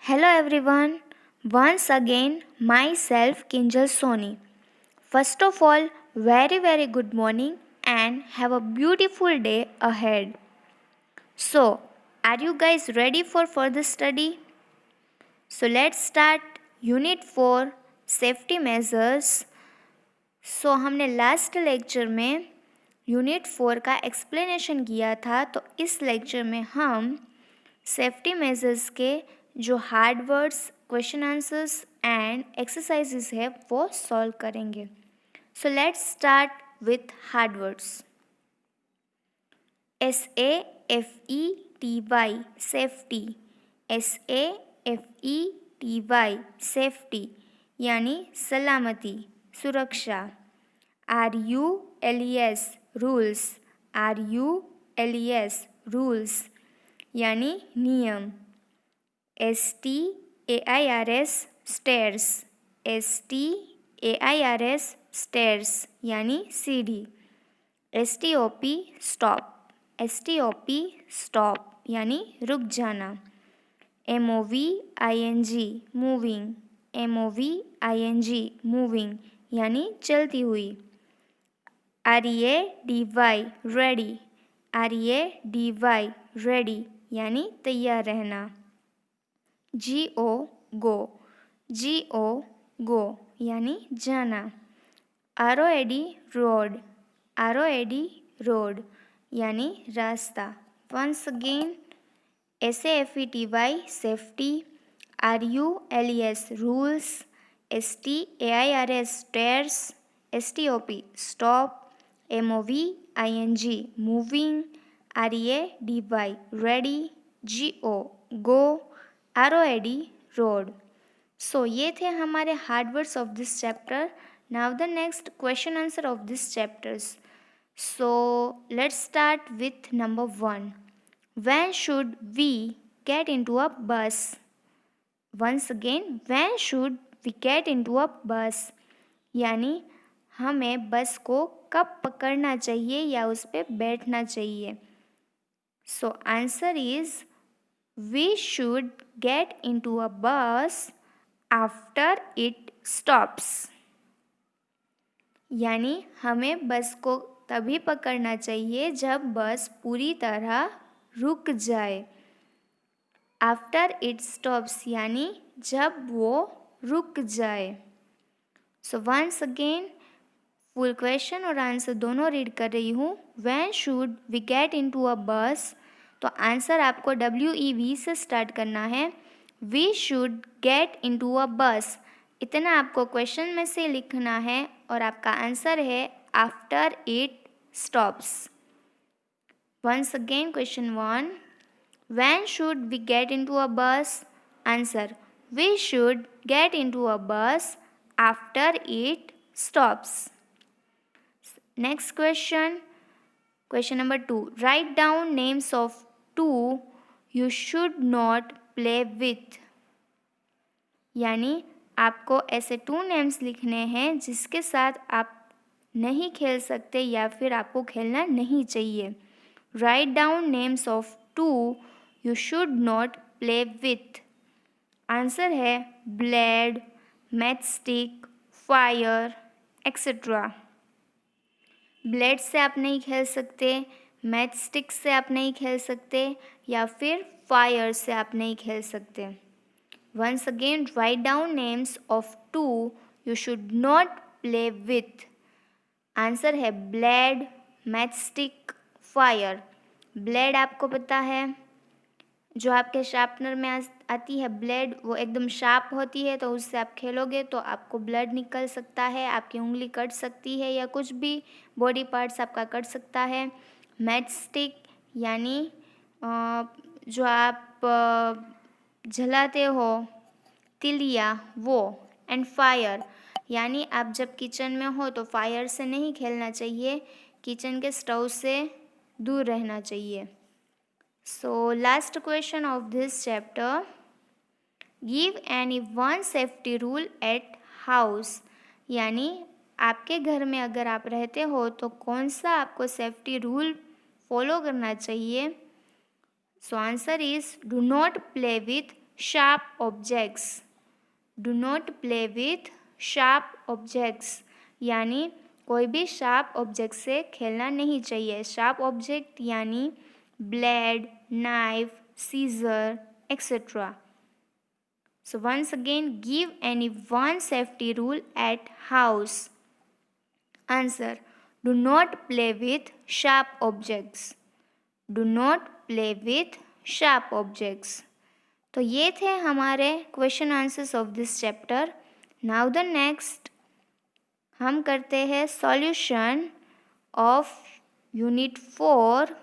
Hello everyone, once again myself Kinjal Soni. First of all, very good morning and have a beautiful day ahead. So, are you guys ready for further study? So let's start Unit 4 Safety Measures. So हमने last lecture में unit 4 का explanation किया था, तो इस lecture में हम safety measures के जो hard words, question answers and exercises है वो सॉल्व करेंगे. सो let's start with hard words. SAFETY safety. SAFETY safety यानी सलामती, सुरक्षा. RULES rules. RULES रूल्स यानी नियम. STAIRS stairs. STAIRS स्टेयर्स यानी सीढ़ी. STOP stop. STOP स्टॉप यानी रुक जाना. MOVING moving. MOVING मूविंग यानी चलती हुई. READY ready. READY रेडी यानी तैयार रहना. GO गो. GO गो यानी जाना. ROAD road. ROAD रोड यानी रास्ता. Once again SAFETY safety. RULES rules. STAIRS stairs. STOP stop. MOVING moving. READY ready. GO go. ROAD road. So ये थे हमारे hard words of this chapter. Now the next question answer of this chapters. So let's start with number 1. When should we get into a bus? Once again, when should we get into a bus? यानी हमें बस को कब पकड़ना चाहिए या उस पर बैठना चाहिए. So answer is we should get into a bus after it stops. यानी हमें बस को तभी पकड़ना चाहिए जब बस पूरी तरह रुक जाए. आफ्टर इट स्टॉप्स यानी जब वो रुक जाए. So once again full question और आंसर दोनों रीड कर रही हूँ. When should we get into a bus, तो आंसर आपको WEV से स्टार्ट करना है. We should get into a bus, इतना आपको क्वेश्चन में से लिखना है और आपका आंसर है after it stops. Once again question 1. When should we get into a bus? Answer: we should get into a bus after it stops. Next question. Question number 2. Write down names of two you should not play with. यानी आपको ऐसे 2 names लिखने हैं जिसके साथ आप नहीं खेल सकते या फिर आपको खेलना नहीं चाहिए. Write down names of two you should not play with. Answer है blade, matchstick, fire etcetera. Blade से आप नहीं खेल सकते, मैचस्टिक से आप नहीं खेल सकते या फिर फायर से आप नहीं खेल सकते. Once again write down names of two you should not play with. Answer है ब्लेड, मैचस्टिक, फायर. ब्लेड आपको पता है जो आपके शार्पनर में आती है ब्लेड, वो एकदम शार्प होती है, तो उससे आप खेलोगे तो आपको ब्लड निकल सकता है, आपकी उंगली कट सकती है या कुछ भी बॉडी पार्ट्स आपका कट सकता है. मैचस्टिक यानी जो आप जलाते हो तिलिया वो. एंड फायर यानी आप जब किचन में हो तो फायर से नहीं खेलना चाहिए, किचन के स्टोव से दूर रहना चाहिए. So last question of this chapter. Give any one safety rule at house. यानी आपके घर में अगर आप रहते हो तो कौन सा आपको सेफ्टी रूल फॉलो करना चाहिए. So answer is do not play with sharp objects. Do not play with sharp objects. यानी कोई भी शार्प ऑब्जेक्ट से खेलना नहीं चाहिए. शार्प ऑब्जेक्ट यानी blade, knife, scissor, etc. So once again, give any one safety rule at house. Answer: do not play with sharp objects. Do not play with sharp objects. तो ये थे हमारे question answers of this chapter. Now the next हम करते हैं solution of unit 4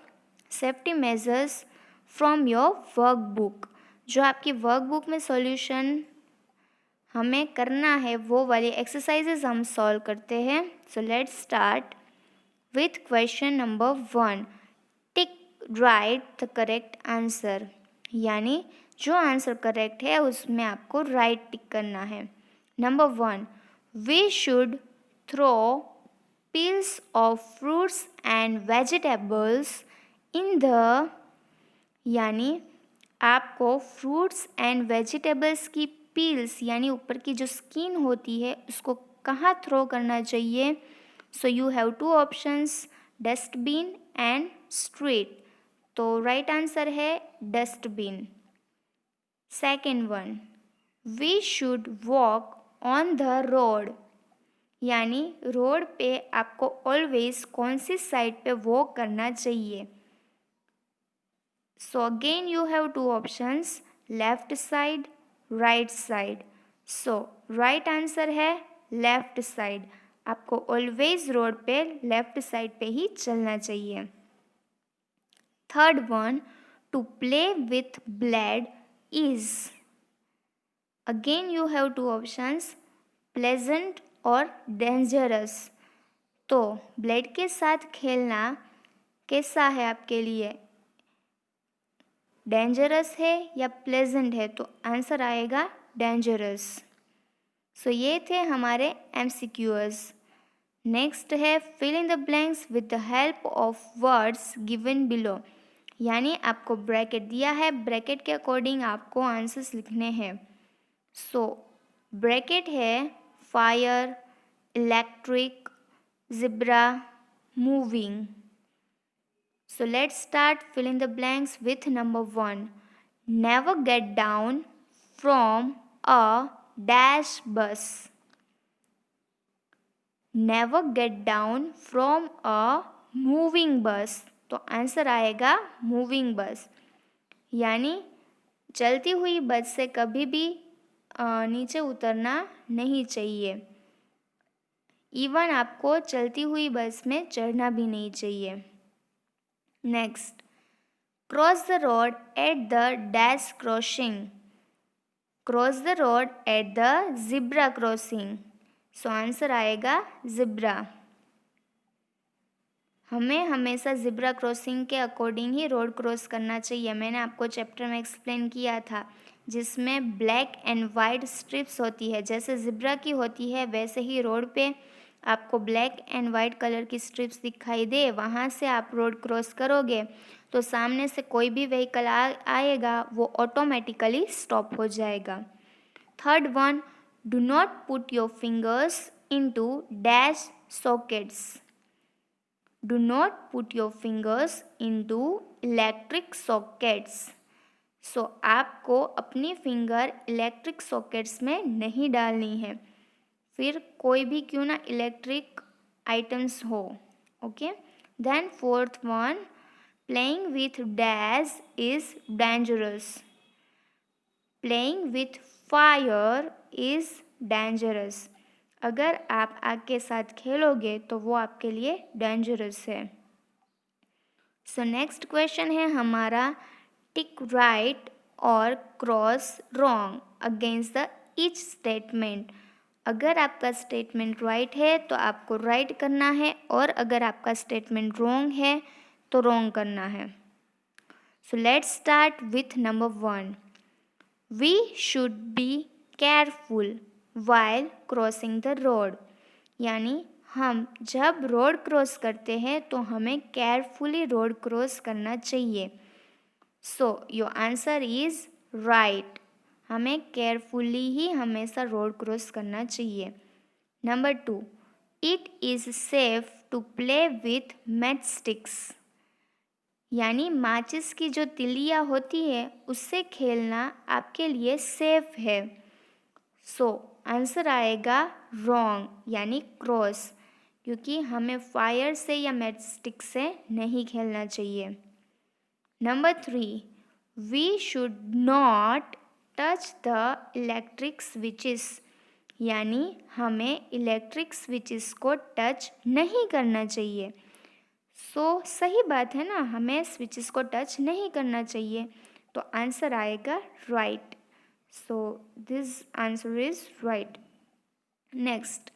safety measures from your workbook. जो आपकी workbook में सॉल्यूशन हमें करना है वो वाली एक्सरसाइजेज हम सॉल्व करते हैं. सो let's start with question number 1. Tick right the correct answer. यानी जो आंसर करेक्ट है उसमें आपको राइट टिक करना है. Number 1, we should throw peels of fruits and vegetables in the. यानी आपको फ्रूट्स एंड वेजिटेबल्स की पील्स यानी ऊपर की जो स्किन होती है उसको कहाँ थ्रो करना चाहिए. So you have 2 options, dustbin and street. तो राइट आंसर है dustbin. Second one, we should walk on the road. यानी रोड पे आपको ऑलवेज कौन सी साइड पे वॉक करना चाहिए. So again you have 2 options, left side, right side. So right answer है left side. आपको always रोड पे लेफ्ट साइड पे ही चलना चाहिए. Third one, to play with blood is. Again you have 2 options, pleasant और dangerous. तो blood के साथ खेलना कैसा है आपके लिए, डेंजरस है या प्लेजेंट है. तो आंसर आएगा डेंजरस. सो ये थे हमारे MCQs. नेक्स्ट है fill in the blanks with the help of words given below. यानी आपको ब्रैकेट दिया है, ब्रैकेट के अकॉर्डिंग आपको आंसर्स लिखने हैं. सो ब्रैकेट है fire, electric, zebra, moving. So let's start filling the blanks with number 1. Never get down from a dash bus. Never get down from a moving bus. तो answer आएगा moving बस. यानी चलती हुई बस से कभी भी नीचे उतरना नहीं चाहिए. इवन आपको चलती हुई बस में चढ़ना भी नहीं चाहिए. Next, cross the road at the dash crossing. Cross the road at the zebra crossing. So answer आएगा ज़िब्रा. हमें हमेशा ज़िब्रा क्रॉसिंग के अकॉर्डिंग ही रोड क्रॉस करना चाहिए. मैंने आपको चैप्टर में एक्सप्लेन किया था जिसमें ब्लैक एंड वाइट स्ट्रिप्स होती है. जैसे ज़िब्रा की होती है वैसे ही रोड पे आपको ब्लैक एंड वाइट कलर की स्ट्रिप्स दिखाई दे, वहाँ से आप रोड क्रॉस करोगे तो सामने से कोई भी व्हीकल आएगा वो ऑटोमेटिकली स्टॉप हो जाएगा. Third one, do not put your fingers into dash sockets. Do not put your fingers into electric sockets. So आपको अपनी फिंगर इलेक्ट्रिक सॉकेट्स में नहीं डालनी है, फिर कोई भी क्यों ना इलेक्ट्रिक आइटम्स हो. Okay. Then fourth one, playing with dash is dangerous. Playing with fire is dangerous. अगर आप आग के साथ खेलोगे तो वो आपके लिए डेंजरस है. सो नेक्स्ट क्वेश्चन है हमारा, टिक राइट और cross wrong against the each statement. अगर आपका स्टेटमेंट राइट है तो आपको राइट करना है और अगर आपका स्टेटमेंट रॉन्ग है तो रॉन्ग करना है. So let's start with number 1. We should be careful while crossing the road. यानी हम जब रोड क्रॉस करते हैं तो हमें केयरफुली रोड क्रॉस करना चाहिए. So your answer is right. हमें केयरफुली ही हमेशा रोड क्रॉस करना चाहिए। Number 2, it is safe to play with matchsticks, यानी माचिस की जो तिलिया होती है उससे खेलना आपके लिए सेफ है। सो आंसर आएगा रॉन्ग, यानी क्रॉस, क्योंकि हमें फायर से या मैचस्टिक से नहीं खेलना चाहिए। Number 3, we should not touch the electric switches, यानी हमें इलेक्ट्रिक स्विचेस को टच नहीं करना चाहिए। सही बात है ना, हमें स्विचेस को टच नहीं करना चाहिए, तो आंसर आएगा right. So this answer is right. Next,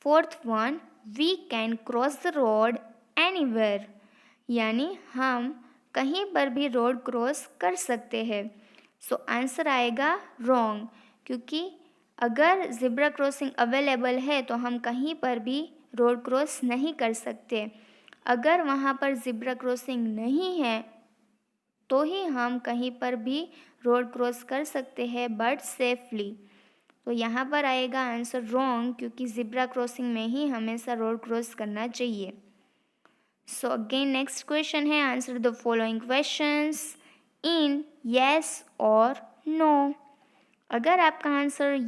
fourth one, we can cross the road anywhere, यानी हम कहीं पर भी रोड क्रॉस कर सकते हैं। आंसर आएगा रॉन्ग, क्योंकि अगर ज़ेब्रा क्रॉसिंग अवेलेबल है तो हम कहीं पर भी रोड क्रॉस नहीं कर सकते। अगर वहाँ पर ज़ेब्रा क्रॉसिंग नहीं है तो ही हम कहीं पर भी रोड क्रॉस कर सकते हैं, बट सेफली। तो यहाँ पर आएगा आंसर रॉन्ग, क्योंकि ज़ेब्रा क्रॉसिंग में ही हमेशा रोड क्रॉस करना चाहिए। सो अगेन नेक्स्ट क्वेश्चन है, answer the following questions in yes और नो। अगर आपका आंसर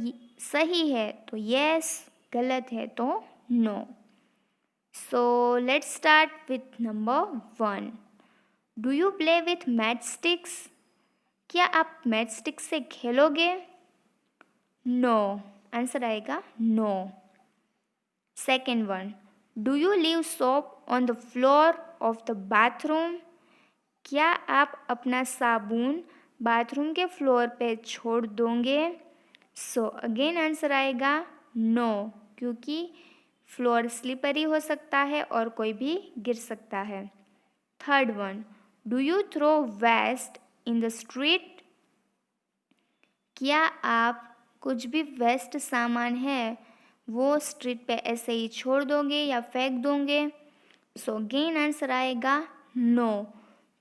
सही है तो येस, गलत है तो no. So let's start with number 1. Do you play with matchsticks? क्या आप मैचस्टिक से खेलोगे? नो, आंसर आएगा no. Second one, do you leave soap on the floor of the bathroom? क्या आप अपना साबुन बाथरूम के फ्लोर पे छोड़ दोगे? सो अगेन आंसर आएगा नो, क्योंकि फ्लोर स्लिपरी हो सकता है और कोई भी गिर सकता है। Third one, do you throw waste in the street? क्या आप कुछ भी वेस्ट सामान है वो स्ट्रीट पे ऐसे ही छोड़ दोगे या फेंक दोगे? सो अगेन आंसर आएगा नो,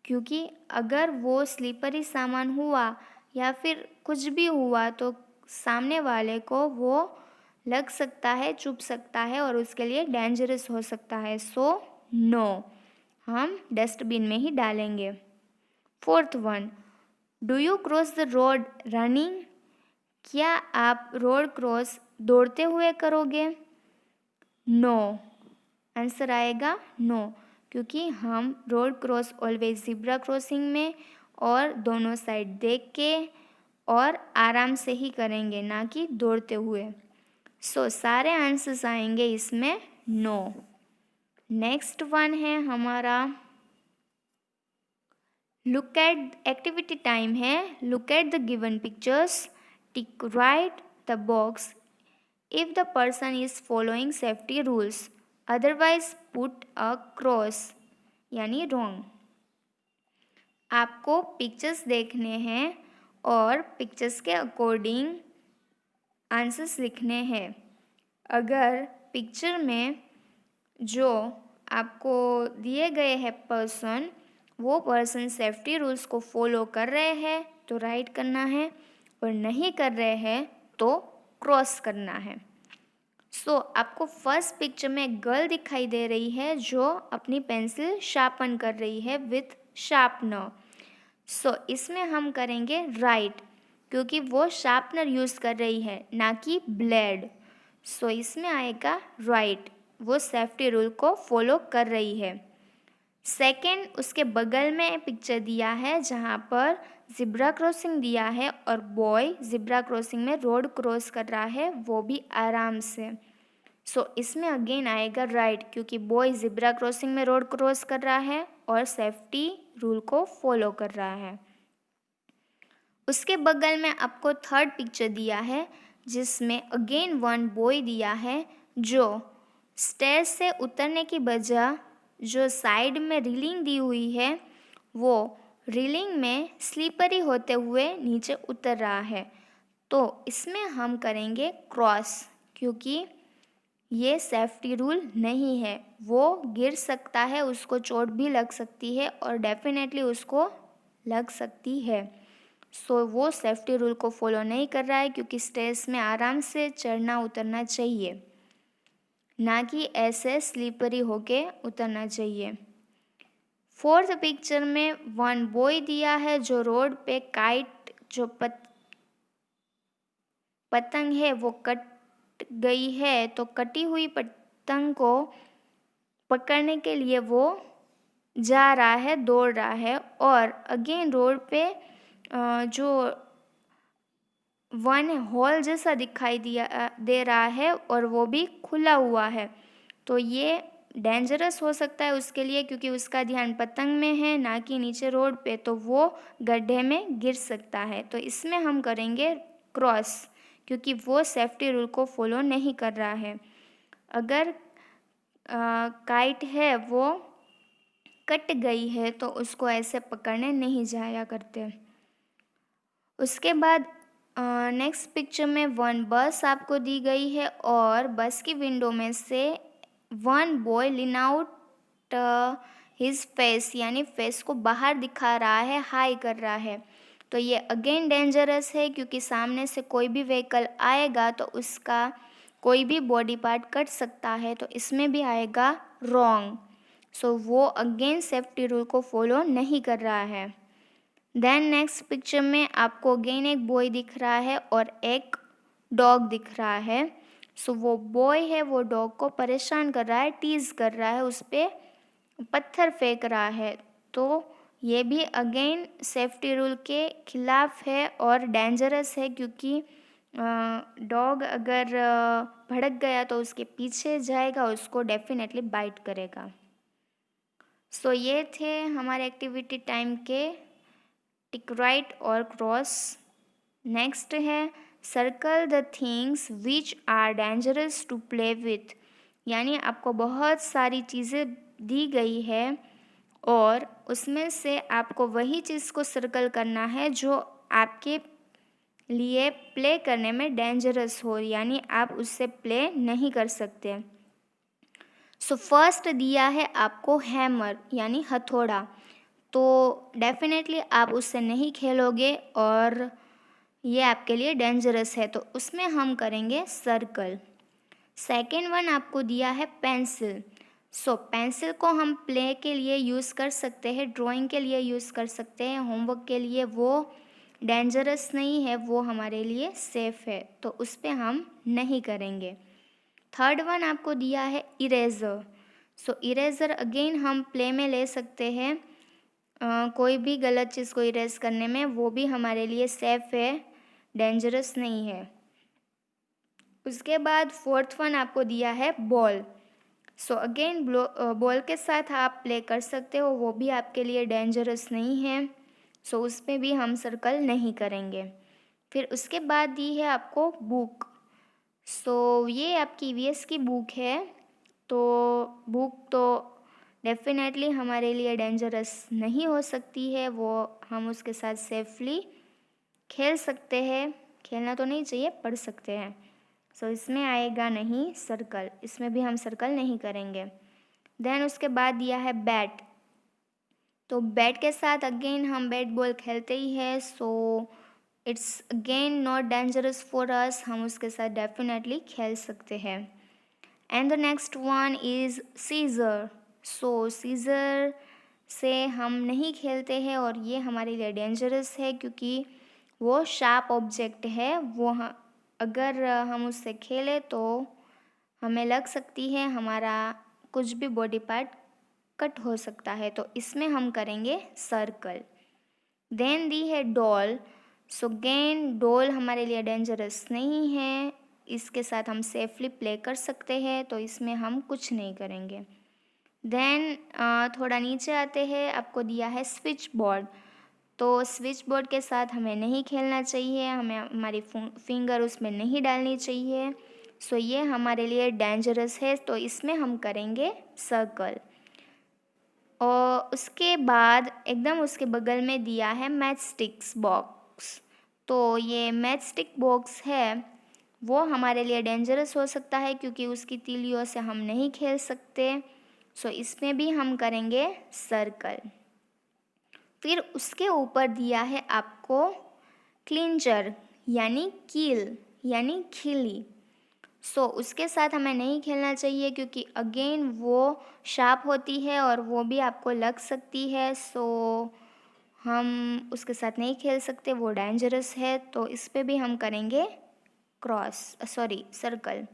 क्योंकि अगर वो स्लिपरी सामान हुआ या फिर कुछ भी हुआ तो सामने वाले को वो लग सकता है, चुभ सकता है और उसके लिए डेंजरस हो सकता है। सो नो, हम डस्टबिन में ही डालेंगे। Fourth one, do you cross the road running? क्या आप रोड क्रॉस दौड़ते हुए करोगे? नो, आंसर आएगा नो, क्योंकि हम road cross always zebra crossing में और दोनों साइड देख के और आराम से ही करेंगे, ना कि दौड़ते हुए। सारे आंसर्स आएंगे इसमें नो। नेक्स्ट वन है हमारा लुक एट, एक्टिविटी टाइम है। Look at the given pictures, tick right the box if the person is following safety rules, otherwise put a cross, यानी रॉन्ग। आपको पिक्चर्स देखने हैं और पिक्चर्स के अकॉर्डिंग आंसर्स लिखने हैं। अगर पिक्चर में जो आपको दिए गए हैं पर्सन, वो पर्सन सेफ्टी रूल्स को फॉलो कर रहे हैं तो राइट करना है, और नहीं कर रहे हैं तो क्रॉस करना है। आपको फर्स्ट पिक्चर में एक गर्ल दिखाई दे रही है जो अपनी पेंसिल शार्पन कर रही है विथ शार्पनर। इसमें हम करेंगे राइट, क्योंकि वो शार्पनर यूज़ कर रही है, ना कि ब्लेड। इसमें आएगा राइट, वो सेफ्टी रूल को फॉलो कर रही है। सेकंड, उसके बगल में पिक्चर दिया है जहाँ पर ज़ेब्रा क्रॉसिंग दिया है और बॉय ज़ेब्रा क्रॉसिंग में रोड क्रॉस कर रहा है, वो भी आराम से। इसमें अगेन आएगा राइट, क्योंकि बॉय ज़ेब्रा क्रॉसिंग में रोड क्रॉस कर रहा है और सेफ्टी रूल को फॉलो कर रहा है। उसके बगल में आपको थर्ड पिक्चर दिया है जिसमें अगेन वन बॉय दिया है जो स्टेयर से उतरने की बजाय जो साइड में रीलिंग दी हुई है वो रीलिंग में स्लीपरी होते हुए नीचे उतर रहा है। तो इसमें हम करेंगे क्रॉस, क्योंकि ये सेफ्टी रूल नहीं है, वो गिर सकता है, उसको चोट भी लग सकती है और डेफिनेटली उसको लग सकती है। सो वो सेफ्टी रूल को फॉलो नहीं कर रहा है, क्योंकि स्टेयर्स में आराम से चढ़ना उतरना चाहिए, ना कि ऐसे स्लीपरी होके उतरना चाहिए। फोर्थ पिक्चर में वन बॉय दिया है जो रोड पे काइट जो पतंग है वो कट गई है, तो कटी हुई पतंग को पकड़ने के लिए वो जा रहा है, दौड़ रहा है, और अगेन रोड पे जो वन हॉल जैसा दिखाई दे रहा है और वो भी खुला हुआ है, तो ये डेंजरस हो सकता है उसके लिए, क्योंकि उसका ध्यान पतंग में है ना कि नीचे रोड पे, तो वो गड्ढे में गिर सकता है। तो इसमें हम करेंगे क्रॉस, क्योंकि वो सेफ्टी रूल को फॉलो नहीं कर रहा है। अगर काइट है वो कट गई है तो उसको ऐसे पकड़ने नहीं जाया करते। उसके बाद नेक्स्ट पिक्चर में वन बस आपको दी गई है और बस की विंडो में से वन बॉय लीन आउट हिज फेस, यानी फेस को बाहर दिखा रहा है, हाई कर रहा है। तो ये अगेन डेंजरस है, क्योंकि सामने से कोई भी व्हीकल आएगा तो उसका कोई भी बॉडी पार्ट कट सकता है, तो इसमें भी आएगा रॉन्ग। सो वो अगेन सेफ्टी रूल को फॉलो नहीं कर रहा है। देन नेक्स्ट पिक्चर में आपको अगेन एक बॉय दिख रहा है और एक डॉग दिख रहा है। सो वो बॉय है वो डॉग को परेशान कर रहा है, टीज कर रहा है, उस पर पत्थर फेंक रहा है। तो ये भी अगेन सेफ्टी रूल के खिलाफ है और डेंजरस है, क्योंकि डॉग अगर भड़क गया तो उसके पीछे जाएगा, उसको डेफिनेटली बाइट करेगा। सो ये थे हमारे एक्टिविटी टाइम के टिक राइट और क्रॉस। नेक्स्ट है circle the things which are dangerous to play with, यानी आपको बहुत सारी चीज़ें दी गई है और उसमें से आपको वही चीज़ को सर्कल करना है जो आपके लिए प्ले करने में डेंजरस हो, यानी आप उससे प्ले नहीं कर सकते। सो फर्स्ट दिया है आपको हैमर, यानी हथौड़ा, तो डेफिनेटली आप उससे नहीं खेलोगे और ये आपके लिए डेंजरस है, तो उसमें हम करेंगे सर्कल। सेकेंड वन आपको दिया है पेंसिल। सो पेंसिल को हम प्ले के लिए यूज़ कर सकते हैं, ड्राइंग के लिए यूज़ कर सकते हैं, होमवर्क के लिए वो डेंजरस नहीं है, वो हमारे लिए सेफ़ है, तो उस पर हम नहीं करेंगे। थर्ड वन आपको दिया है इरेज़र। सो इरेज़र अगेन हम प्ले में ले सकते हैं, कोई भी गलत चीज़ को इरेज करने में, वो भी हमारे लिए सेफ़ है, डेंजरस नहीं है। उसके बाद फोर्थ वन आपको दिया है बॉल। सो अगेन बॉल के साथ आप प्ले कर सकते हो, वो भी आपके लिए डेंजरस नहीं है, सो उस पर भी हम सर्कल नहीं करेंगे। फिर उसके बाद दी है आपको बुक। सो ये आपकी ईवीएस की बुक है, तो बुक तो डेफिनेटली हमारे लिए डेंजरस नहीं हो सकती है, वो हम उसके साथ सेफली खेल सकते हैं, खेलना तो नहीं चाहिए, पढ़ सकते हैं। सो इसमें आएगा नहीं सर्कल, इसमें भी हम सर्कल नहीं करेंगे। देन उसके बाद दिया है बैट, तो बैट के साथ अगेन हम बैट बॉल खेलते ही है, so it's again not dangerous for us, हम उसके साथ डेफिनेटली खेल सकते हैं। And the next one is scissor. So scissor से हम नहीं खेलते हैं और ये हमारे लिए डेंजरस है, क्योंकि वो शार्प ऑब्जेक्ट है, वो अगर हम उससे खेलें तो हमें लग सकती है, हमारा कुछ भी बॉडी पार्ट कट हो सकता है, तो इसमें हम करेंगे सर्कल। देन दी है डॉल। सो गेन डॉल हमारे लिए डेंजरस नहीं है, इसके साथ हम सेफली प्ले कर सकते हैं, तो इसमें हम कुछ नहीं करेंगे। देन थोड़ा नीचे आते हैं, आपको दिया है स्विच बोर्ड। तो स्विच बोर्ड के साथ हमें नहीं खेलना चाहिए, हमें हमारी फिंगर उसमें नहीं डालनी चाहिए, सो ये हमारे लिए डेंजरस है, तो इसमें हम करेंगे सर्कल। और उसके बाद एकदम उसके बगल में दिया है मैच स्टिक्स बॉक्स। तो ये मैच स्टिक बॉक्स है वो हमारे लिए डेंजरस हो सकता है, क्योंकि उसकी तीलियों से हम नहीं खेल सकते, सो इसमें भी हम करेंगे सर्कल। फिर उसके ऊपर दिया है आपको क्लिंचर यानी कील यानी खिली। सो उसके साथ हमें नहीं खेलना चाहिए क्योंकि अगेन वो शार्प होती है और वो भी आपको लग सकती है। सो हम उसके साथ नहीं खेल सकते, वो डेंजरस है। तो इस पे भी हम करेंगे सर्कल।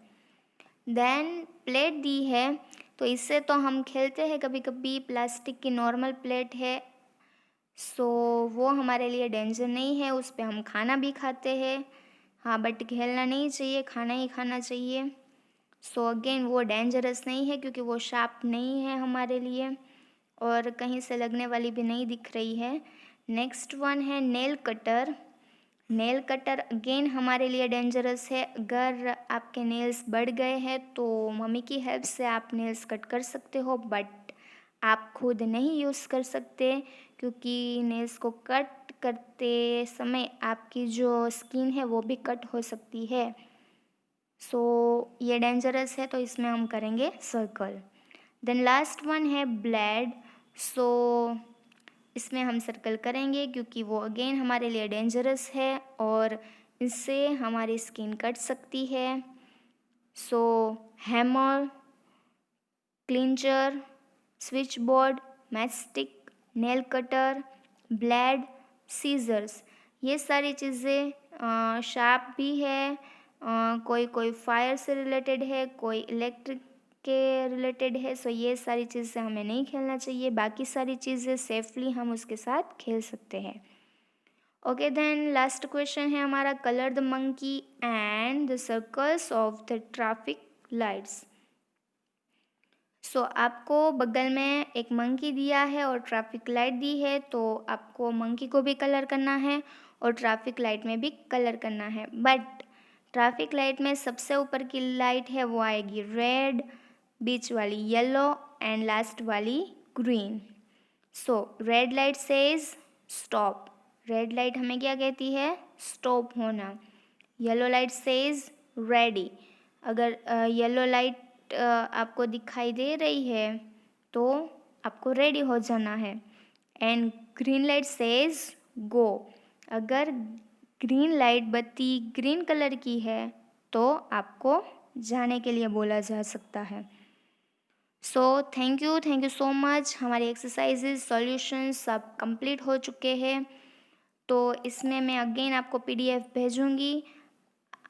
देन प्लेट दी है, तो इससे तो हम खेलते हैं कभी कभी, प्लास्टिक की नॉर्मल प्लेट है। सो वो हमारे लिए डेंजर नहीं है, उस पे हम खाना भी खाते हैं। हाँ, बट खेलना नहीं चाहिए, खाना ही खाना चाहिए। सो अगेन वो डेंजरस नहीं है क्योंकि वो शार्प नहीं है हमारे लिए और कहीं से लगने वाली भी नहीं दिख रही है। नेक्स्ट वन है nail cutter. Nail cutter again हमारे लिए डेंजरस है। अगर आपके नेल्स बढ़ गए हैं तो मम्मी की हेल्प से आप नेल्स कट कर सकते हो, बट आप खुद नहीं यूज़ कर सकते क्योंकि नेल्स को कट करते समय आपकी जो स्किन है वो भी कट हो सकती है। सो ये डेंजरस है, तो इसमें हम करेंगे सर्कल। देन लास्ट वन है ब्लेड। सो इसमें हम सर्कल करेंगे क्योंकि वो अगेन हमारे लिए डेंजरस है और इससे हमारी स्किन कट सकती है। So hammer, clincher, switch board, matchstick, nail cutter, blade, scissors, ये सारी चीज़ें शार्प भी है। कोई कोई फायर से रिलेटेड है, कोई इलेक्ट्रिक के रिलेटेड है। सो ये सारी चीज़ें हमें नहीं खेलना चाहिए, बाकी सारी चीज़ें सेफली हम उसके साथ खेल सकते हैं। ओके, देन लास्ट क्वेश्चन है हमारा, colour the monkey and the circles of the traffic lights. So आपको बगल में एक मंकी दिया है और ट्रैफिक लाइट दी है, तो आपको मंकी को भी कलर करना है और ट्रैफिक लाइट में भी कलर करना है। बट ट्रैफिक लाइट में सबसे ऊपर की लाइट है वो आएगी रेड, बीच वाली येलो एंड लास्ट वाली green. So red light says stop. Red light हमें क्या कहती है? स्टॉप होना। Yellow light says ready. अगर येलो लाइट आपको दिखाई दे रही है तो आपको रेडी हो जाना है। एंड ग्रीन लाइट सेज गो। अगर ग्रीन लाइट बत्ती ग्रीन कलर की है तो आपको जाने के लिए बोला जा सकता है। सो थैंक यू सो मच। हमारी एक्सरसाइजेज सॉल्यूशंस सब कंप्लीट हो चुके हैं, तो इसमें मैं अगेन आपको पीडीएफ भेजूँगी।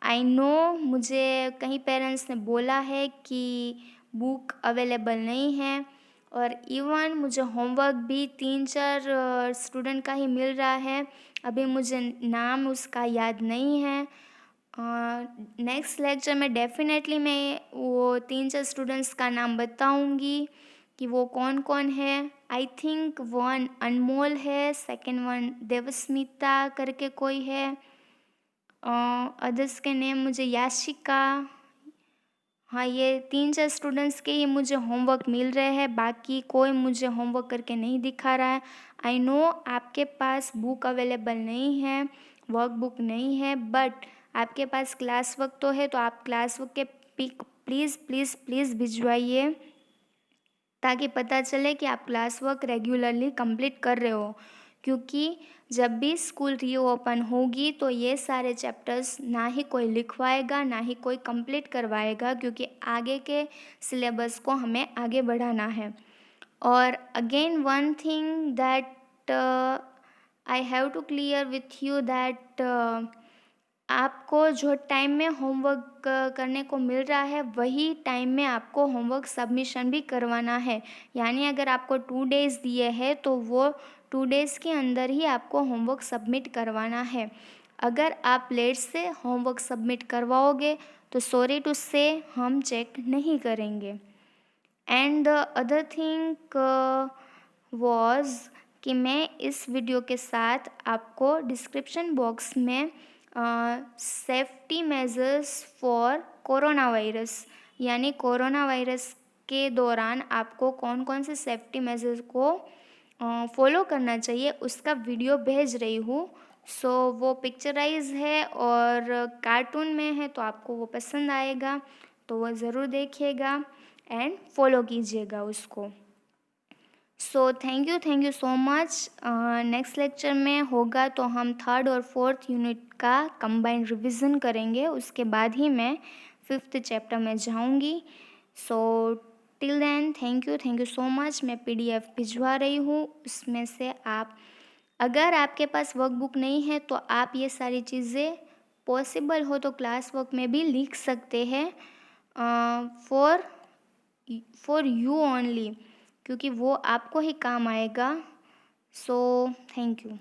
आई नो मुझे कई पेरेंट्स ने बोला है कि बुक अवेलेबल नहीं है और इवन मुझे होमवर्क भी 3-4 स्टूडेंट का ही मिल रहा है। अभी मुझे नाम उसका याद नहीं है। नेक्स्ट लेक्चर में डेफिनेटली मैं वो 3-4 स्टूडेंट्स का नाम बताऊंगी कि वो कौन कौन है। आई थिंक वन अनमोल है, सेकंड वन देवस्मिता करके कोई है, अदर्स के नेम मुझे याशिका। हाँ, ये 3-4 स्टूडेंट्स के ही मुझे होमवर्क मिल रहे हैं, बाकी कोई मुझे होमवर्क करके नहीं दिखा रहा है। आई नो आपके पास बुक अवेलेबल नहीं है, वर्क बुक नहीं है, बट आपके पास क्लास वर्क तो है, तो आप क्लास वर्क के पिक प्लीज़ प्लीज़ प्लीज़ भिजवाइए ताकि पता चले कि आप क्लास वर्क रेगुलरली कंप्लीट कर रहे हो। क्योंकि जब भी स्कूल रीओपन होगी तो ये सारे चैप्टर्स ना ही कोई लिखवाएगा ना ही कोई कंप्लीट करवाएगा, क्योंकि आगे के सिलेबस को हमें आगे बढ़ाना है। और again one thing that I have to clear with you दैट आपको जो टाइम में होमवर्क करने को मिल रहा है वही टाइम में आपको होमवर्क सबमिशन भी करवाना है। यानी अगर आपको 2 डेज़ दिए हैं तो वो 2 डेज़ के अंदर ही आपको होमवर्क सबमिट करवाना है। अगर आप लेट से होमवर्क सबमिट करवाओगे तो सॉरी टू से हम चेक नहीं करेंगे। And the other thing was कि मैं इस वीडियो के साथ आपको डिस्क्रिप्शन बॉक्स में safety measures for corona virus, यानी कोरोना वायरस के दौरान आपको कौन कौन से सेफ्टी मेजर्स को फॉलो करना चाहिए उसका वीडियो भेज रही हूँ। सो वो पिक्चराइज है और कार्टून में है, तो आपको वो पसंद आएगा, तो वो ज़रूर देखिएगा एंड फॉलो कीजिएगा उसको। So thank you so much. Next lecture में होगा तो हम थर्ड और फोर्थ यूनिट का कंबाइंड रिवीजन करेंगे, उसके बाद ही मैं फिफ्थ चैप्टर में जाऊंगी। So till then thank you so much. मैं पीडीएफ भिजवा रही हूँ, उसमें से आप, अगर आपके पास वर्कबुक नहीं है तो आप ये सारी चीज़ें पॉसिबल हो तो क्लास वर्क में भी लिख सकते हैं, फॉर फॉर यू ओनली, क्योंकि वो आपको ही काम आएगा। सो थैंक यू।